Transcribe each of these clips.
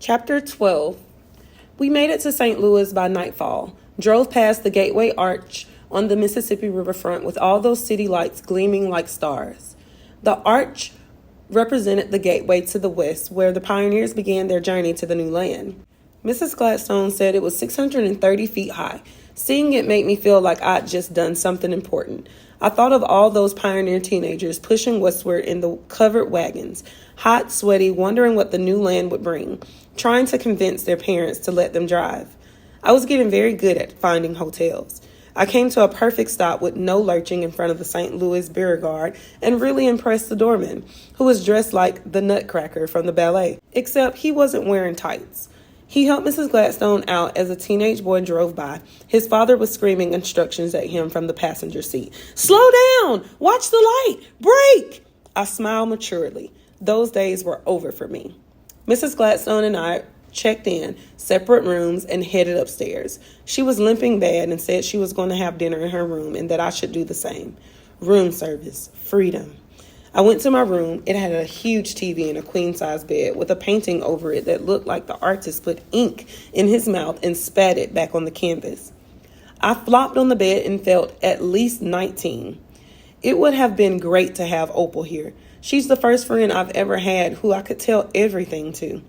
Chapter 12. We made it to St. Louis by nightfall, drove past the Gateway Arch on the Mississippi riverfront with all those city lights gleaming like stars. The arch represented the gateway to the west, where the pioneers began their journey to the new land. Mrs. Gladstone said it was 630 feet high. Seeing it made me feel like I'd just done something important. I thought of all those pioneer teenagers pushing westward in the covered wagons, hot, sweaty, wondering what the new land would bring, trying to convince their parents to let them drive. I was getting very good at finding hotels. I came to a perfect stop with no lurching in front of the St. Louis Beauregard and really impressed the doorman, who was dressed like the Nutcracker from the ballet, except he wasn't wearing tights. He helped Mrs. Gladstone out as a teenage boy drove by. His father was screaming instructions at him from the passenger seat. "Slow down! Watch the light! Brake!" I smiled maturely. Those days were over for me. Mrs. Gladstone and I checked in, separate rooms, and headed upstairs. She was limping bad and said she was going to have dinner in her room and that I should do the same. Room service. Freedom. I went to my room. It had a huge TV and a queen-size bed with a painting over it that looked like the artist put ink in his mouth and spat it back on the canvas. I flopped on the bed and felt at least 19. It would have been great to have Opal here. She's the first friend I've ever had who I could tell everything to.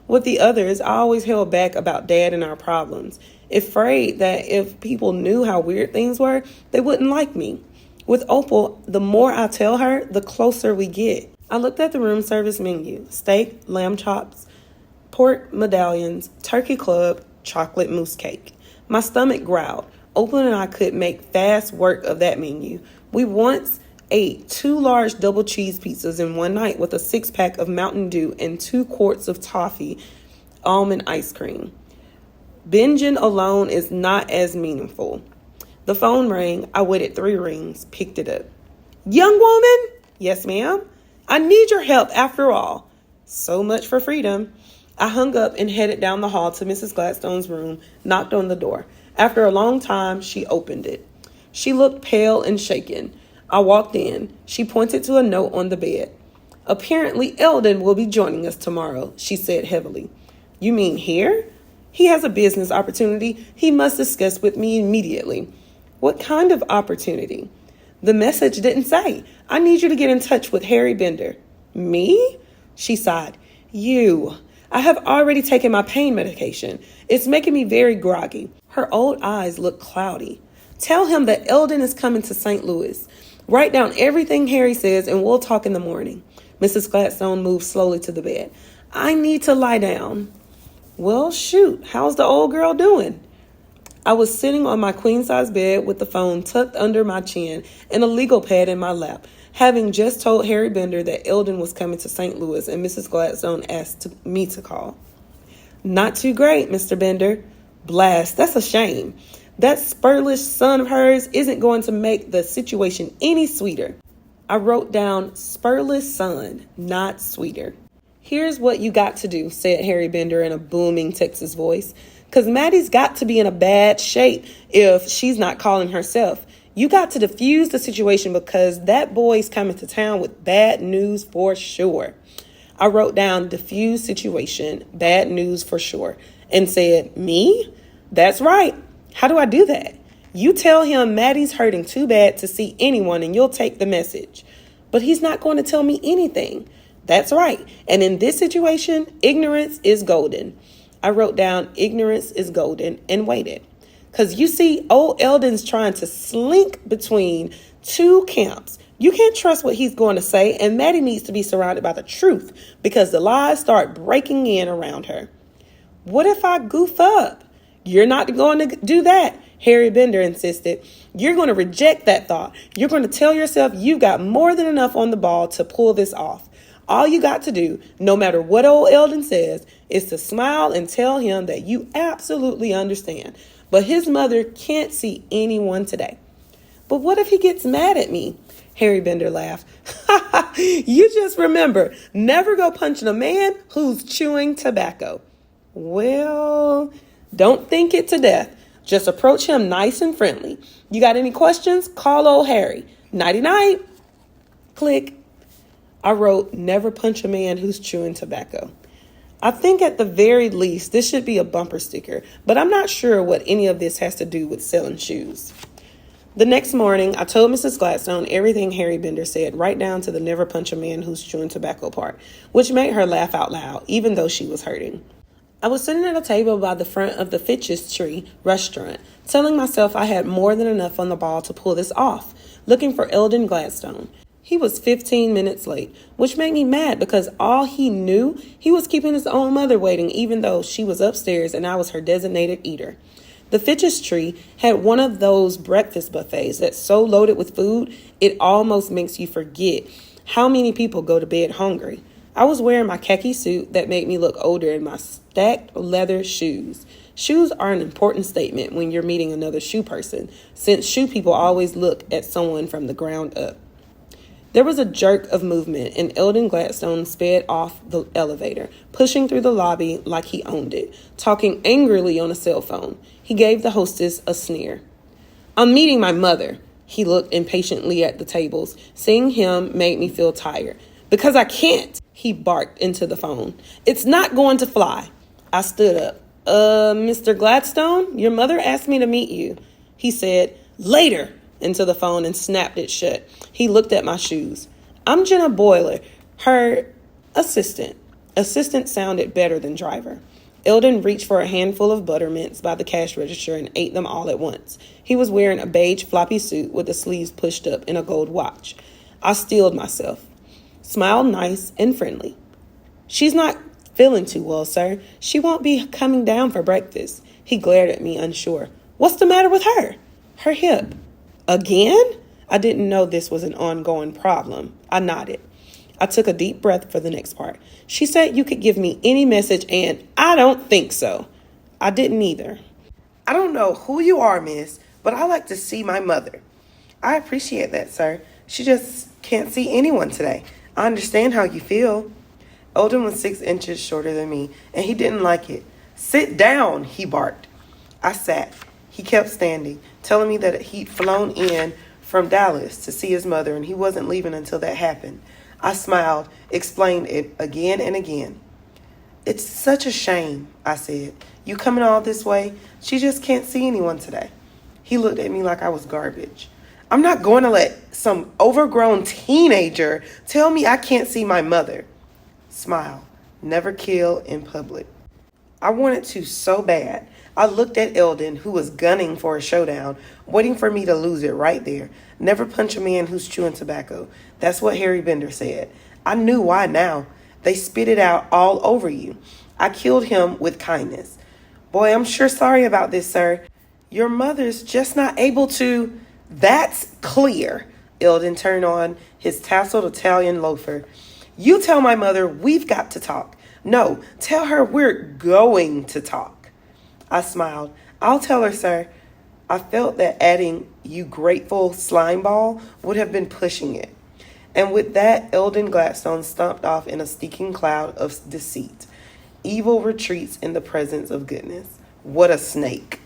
With the others, I always held back about Dad and our problems, afraid that if people knew how weird things were, they wouldn't like me. With Opal, the more I tell her, the closer we get. I looked at the room service menu: steak, lamb chops, pork medallions, turkey club, chocolate mousse cake. My stomach growled. Opal and I could make fast work of that menu. We once ate 2 large double cheese pizzas in one night with a 6-pack of Mountain Dew and 2 quarts of toffee almond ice cream. Binging alone is not as meaningful. The phone rang. I waited 3 rings, picked it up. "Young woman?" "Yes, ma'am." "I need your help after all." So much for freedom. I hung up and headed down the hall to Mrs. Gladstone's room, knocked on the door. After a long time, she opened it. She looked pale and shaken. I walked in. She pointed to a note on the bed. "Apparently, Eldon will be joining us tomorrow," she said heavily. "You mean here?" "He has a business opportunity he must discuss with me immediately." "What kind of opportunity?" "The message didn't say. I need you to get in touch with Harry Bender." "Me?" She sighed. "You. I have already taken my pain medication. It's making me very groggy." Her old eyes looked cloudy. "Tell him that Eldon is coming to St. Louis. Write down everything Harry says and we'll talk in the morning." Mrs. Gladstone moved slowly to the bed. "I need to lie down." "Well, shoot, how's the old girl doing?" I was sitting on my queen-size bed with the phone tucked under my chin and a legal pad in my lap, having just told Harry Bender that Eldon was coming to St. Louis and Mrs. Gladstone asked me to call. "Not too great, Mr. Bender." "Blast, that's a shame. That spurlish son of hers isn't going to make the situation any sweeter." I wrote down spurless son, not sweeter. "Here's what you got to do," said Harry Bender in a booming Texas voice. "Because Maddie's got to be in a bad shape if she's not calling herself. You got to diffuse the situation because that boy's coming to town with bad news for sure." I wrote down diffuse situation, bad news for sure, and said, "Me? That's right. How do I do that?" "You tell him Maddie's hurting too bad to see anyone and you'll take the message." "But he's not going to tell me anything." "That's right. And in this situation, ignorance is golden." I wrote down ignorance is golden and waited. Because you see, old Eldon's trying to slink between 2 camps. You can't trust what he's going to say, and Maddie needs to be surrounded by the truth because the lies start breaking in around her. "What if I goof up?" "You're not going to do that," Harry Bender insisted. "You're going to reject that thought. You're going to tell yourself you've got more than enough on the ball to pull this off. All you got to do, no matter what old Eldon says, is to smile and tell him that you absolutely understand. But his mother can't see anyone today." "But what if he gets mad at me?" Harry Bender laughed. "You just remember, never go punching a man who's chewing tobacco." "Well, don't think it to death. Just approach him nice and friendly. You got any questions? Call old Harry. Nighty-night." Click. I wrote, never punch a man who's chewing tobacco. I think at the very least this should be a bumper sticker, but I'm not sure what any of this has to do with selling shoes. The next morning, I told Mrs. Gladstone everything Harry Bender said, right down to the never punch a man who's chewing tobacco part, which made her laugh out loud, even though she was hurting. I was sitting at a table by the front of the Fitch's Tree restaurant, telling myself I had more than enough on the ball to pull this off, looking for Eldon Gladstone. He was 15 minutes late, which made me mad because all he knew, he was keeping his own mother waiting even though she was upstairs and I was her designated eater. The Fitch's Tree had one of those breakfast buffets that's so loaded with food, it almost makes you forget how many people go to bed hungry. I was wearing my khaki suit that made me look older and my stacked leather shoes. Shoes are an important statement when you're meeting another shoe person, since shoe people always look at someone from the ground up. There was a jerk of movement, and Eldon Gladstone sped off the elevator, pushing through the lobby like he owned it, talking angrily on a cell phone. He gave the hostess a sneer. "I'm meeting my mother." He looked impatiently at the tables. Seeing him made me feel tired. "Because I can't," he barked into the phone. "It's not going to fly." I stood up. Mr. Gladstone, your mother asked me to meet you." He said, "Later," into the phone and snapped it shut. He looked at my shoes. "I'm Jenna Boyler, her assistant." Assistant sounded better than driver. Eldon reached for a handful of buttermints by the cash register and ate them all at once. He was wearing a beige floppy suit with the sleeves pushed up and a gold watch. I steeled myself. Smiled nice and friendly. "She's not feeling too well, sir. She won't be coming down for breakfast." He glared at me, unsure. "What's the matter with her?" "Her hip." "Again?" I didn't know this was an ongoing problem. I nodded. I took a deep breath for the next part. "She said you could give me any message and I don't think so." I didn't either. "I don't know who you are, miss, but I like to see my mother." "I appreciate that, sir. She just can't see anyone today. I understand how you feel." Eldon was 6 inches shorter than me, and he didn't like it. "Sit down," he barked. I sat. He kept standing, telling me that he'd flown in from Dallas to see his mother, and he wasn't leaving until that happened. I smiled, explained it again and again. "It's such a shame," I said. "You coming all this way? She just can't see anyone today." He looked at me like I was garbage. "I'm not going to let some overgrown teenager tell me I can't see my mother." Smile. Never kill in public. I wanted to so bad. I looked at Eldon, who was gunning for a showdown, waiting for me to lose it right there. Never punch a man who's chewing tobacco. That's what Harry Bender said. I knew why now. They spit it out all over you. I killed him with kindness. "Boy, I'm sure sorry about this, sir. Your mother's just not able to—" "That's clear." Eldon turned on his tasseled Italian loafer. "You tell my mother we've got to talk. No, tell her we're going to talk." I smiled. "I'll tell her, sir." I felt that adding "you grateful slime ball" would have been pushing it. And with that, Eldon Gladstone stomped off in a stinking cloud of deceit. Evil retreats in the presence of goodness. What a snake.